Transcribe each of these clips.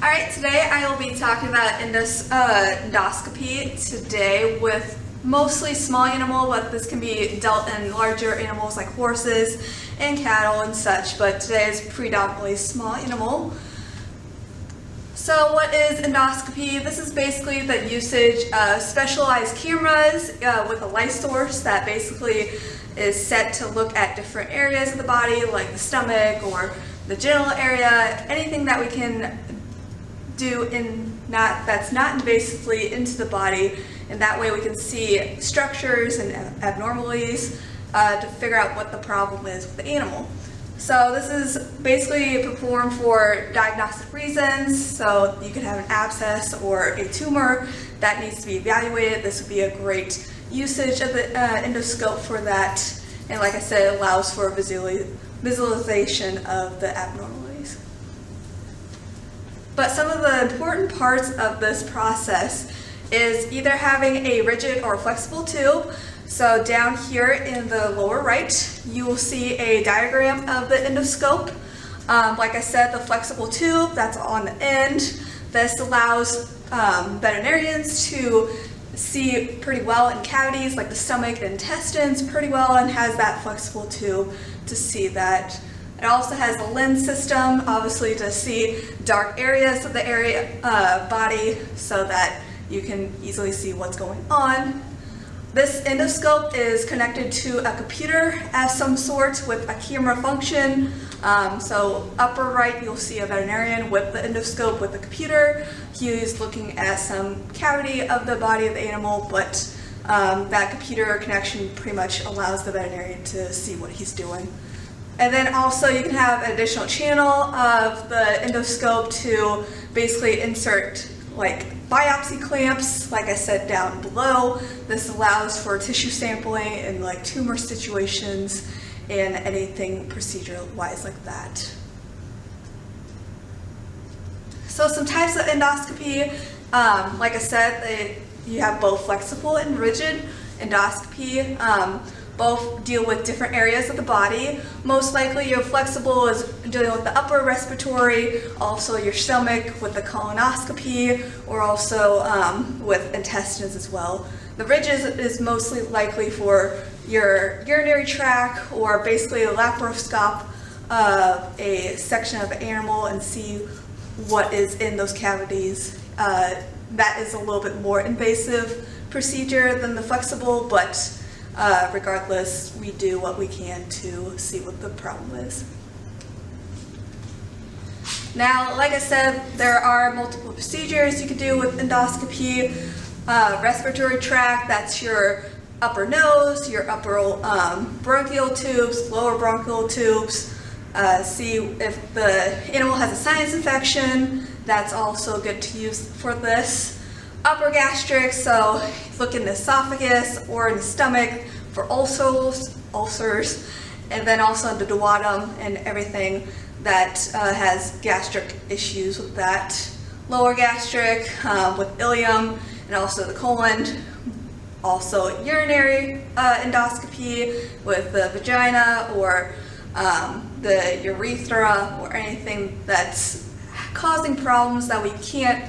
Alright, today I will be talking about endoscopy today with mostly small animal, but this can be dealt in larger animals like horses and cattle and such, but today is predominantly small animal. So what is endoscopy? This is basically the usage of specialized cameras with a light source that basically is set to look at different areas of the body like the stomach or the genital area, anything that we can do that's not invasively into the body, and that way we can see structures and abnormalities to figure out what the problem is with the animal. So this is basically performed for diagnostic reasons, so you could have an abscess or a tumor that needs to be evaluated. This would be a great usage of the endoscope for that, and like I said, it allows for visualization of the abnormalities. But some of the important parts of this process is either having a rigid or flexible tube. So down here in the lower right, you will see a diagram of the endoscope. Like I said, the flexible tube that's on the end. This allows veterinarians to see pretty well in cavities like the stomach and intestines pretty well, and has that flexible tube to see that. It also has a lens system, obviously, to see dark areas of the body so that you can easily see what's going on. This endoscope is connected to a computer of some sort with a camera function. So upper right, you'll see a veterinarian with the endoscope with the computer. He is looking at some cavity of the body of the animal, but that computer connection pretty much allows the veterinarian to see what he's doing. And then also you can have an additional channel of the endoscope to basically insert like biopsy clamps, like I said down below. This allows for tissue sampling in like tumor situations and anything procedure-wise like that. So some types of endoscopy, like I said, you have both flexible and rigid endoscopy. Both deal with different areas of the body. Most likely your flexible is dealing with the upper respiratory, also your stomach with the colonoscopy, or also with intestines as well. The rigid is mostly likely for your urinary tract, or basically a laparoscope of a section of an animal and see what is in those cavities. That is a little bit more invasive procedure than the flexible, but regardless, we do what we can to see what the problem is. Now, like I said, there are multiple procedures you can do with endoscopy. Respiratory tract, that's your upper nose, your upper bronchial tubes, lower bronchial tubes. See if the animal has a sinus infection, that's also good to use for this. Upper gastric, so look in the esophagus or in the stomach for ulcers, and then also in the duodenum and everything that has gastric issues with that. Lower gastric with ileum and also the colon. Also urinary endoscopy with the vagina or the urethra or anything that's causing problems that we can't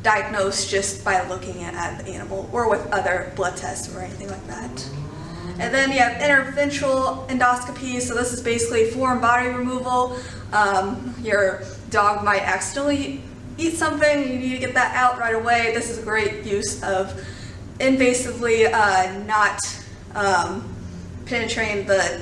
diagnose just by looking at the animal or with other blood tests or anything like that. And then you have interventral endoscopy, so this is basically foreign body removal. Your dog might accidentally eat something, you need to get that out right away. This is a great use of invasively not penetrating the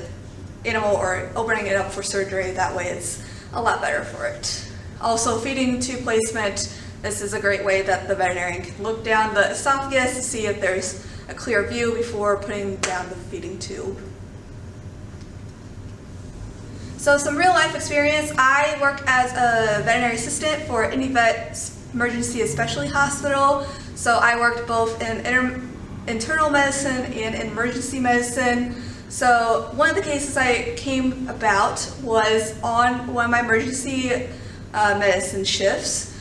animal or opening it up for surgery. That way it's a lot better for it. Also, feeding tube placement. This is a great way that the veterinarian can look down the esophagus to see if there's a clear view before putting down the feeding tube. So some real life experience. I work as a veterinary assistant for IndyVet Emergency Especially Hospital. So I worked both in internal medicine and in emergency medicine. So one of the cases I came about was on one of my emergency medicine shifts.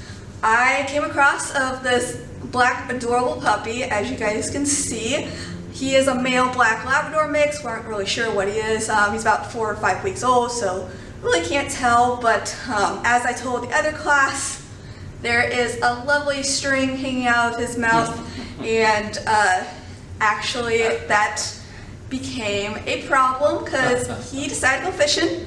I came across of this black adorable puppy, as you guys can see. He is a male black Labrador mix. We aren't really sure what he is. He's about 4 or 5 weeks old, so really can't tell, but as I told the other class, there is a lovely string hanging out of his mouth, and actually that became a problem because he decided to go fishing.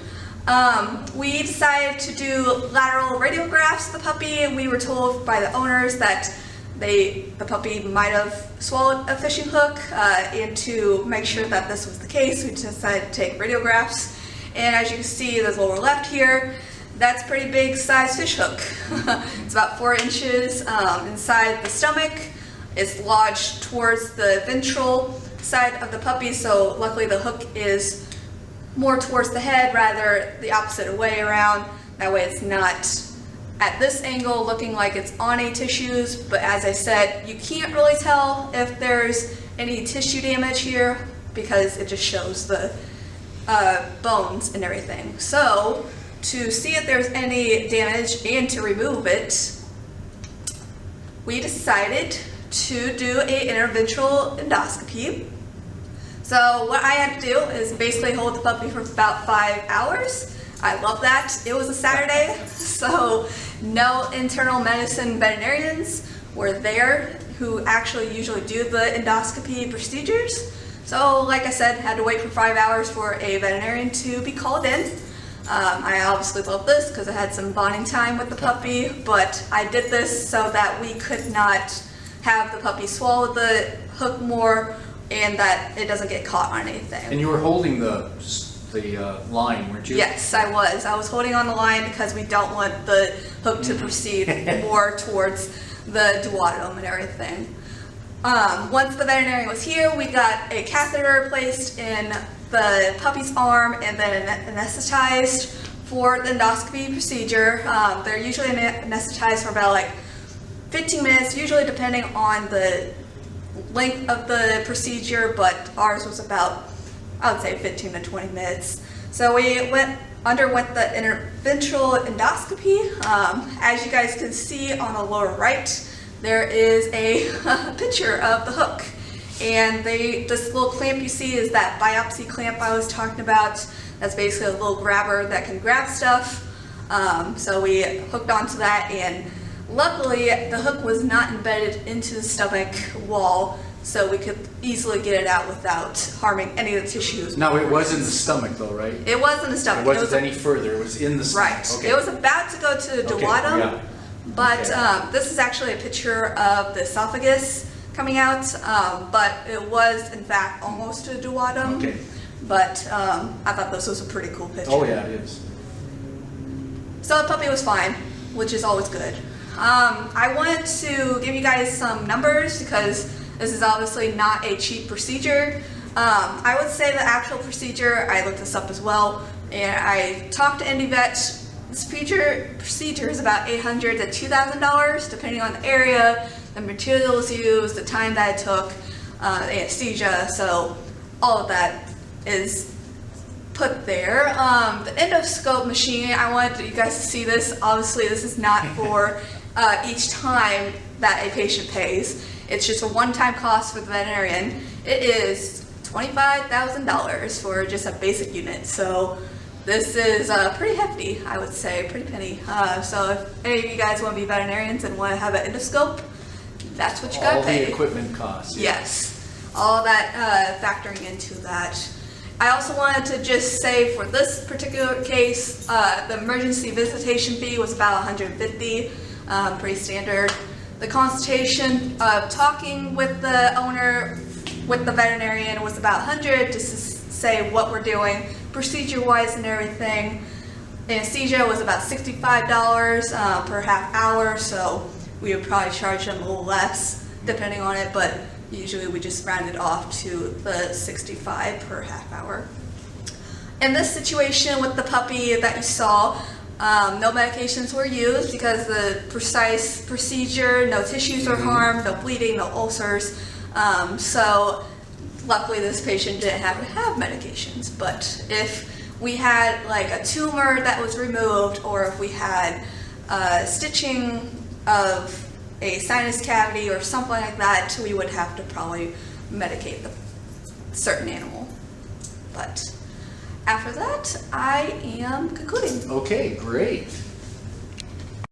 We decided to do lateral radiographs of the puppy, and we were told by the owners that the puppy might have swallowed a fishing hook, and to make sure that this was the case, we decided to take radiographs. And as you can see, the lower left here, that's a pretty big size fish hook. It's about 4 inches inside the stomach. It's lodged towards the ventral side of the puppy, so luckily the hook is more towards the head rather the opposite way around. That way it's not at this angle looking like it's on any tissues, but as I said, you can't really tell if there's any tissue damage here because it just shows the bones and everything. So to see if there's any damage and to remove it, we decided to do an interventral endoscopy. So what I had to do is basically hold the puppy for about 5 hours. I love that. It was a Saturday, so no internal medicine veterinarians were there who actually usually do the endoscopy procedures. So like I said, had to wait for 5 hours for a veterinarian to be called in. I obviously love this because I had some bonding time with the puppy, but I did this so that we could not have the puppy swallow the hook more and that it doesn't get caught on anything. And you were holding the line, weren't you? Yes, I was. I was holding on the line because we don't want the hook to proceed more towards the duodenum and everything. Once the veterinarian was here, we got a catheter placed in the puppy's arm and then anesthetized for the endoscopy procedure. They're usually anesthetized for about like 15 minutes, usually depending on the length of the procedure, but ours was about, I would say 15 to 20 minutes. So we underwent the interventral endoscopy. As you guys can see on the lower right, there is a picture of the hook. And this little clamp you see is that biopsy clamp I was talking about. That's basically a little grabber that can grab stuff. So we hooked onto that, and luckily the hook was not embedded into the stomach wall, so we could easily get it out without harming any of the tissues. No, it was in the stomach though, right? It was in the stomach. It wasn't any further, it was in the stomach. Right. Okay. It was about to go to the duodenum, yeah. but Okay. this is actually a picture of the esophagus coming out, but it was in fact almost to the duodenum. Okay. But I thought this was a pretty cool picture. Oh yeah, it is. So the puppy was fine, which is always good. I wanted to give you guys some numbers because this is obviously not a cheap procedure. I would say the actual procedure, I looked this up as well, and I talked to IndyVet. This procedure is about $800 to $2,000, depending on the area, the materials used, the time that it took, the anesthesia, so all of that is put there. The endoscope machine, I wanted you guys to see this. Obviously, this is not for each time that a patient pays. It's just a one-time cost for the veterinarian. It is $25,000 for just a basic unit. So this is pretty hefty, I would say, pretty penny. So if any of you guys want to be veterinarians and want to have an endoscope, that's what you got to pay. All the equipment costs. Yes, all that factoring into that. I also wanted to just say for this particular case, the emergency visitation fee was about $150, pretty standard. The consultation of talking with the owner, with the veterinarian, was about $100 just to say what we're doing procedure-wise and everything. Anesthesia was about $65 per half hour, so we would probably charge them a little less depending on it, but usually we just round it off to the $65 per half hour. In this situation with the puppy that you saw, no medications were used because the precise procedure, no tissues were harmed, no bleeding, no ulcers. So luckily this patient didn't have to have medications. But if we had like a tumor that was removed, or if we had stitching of a sinus cavity or something like that, we would have to probably medicate the certain animal. But after that, I am concluding. Okay, great.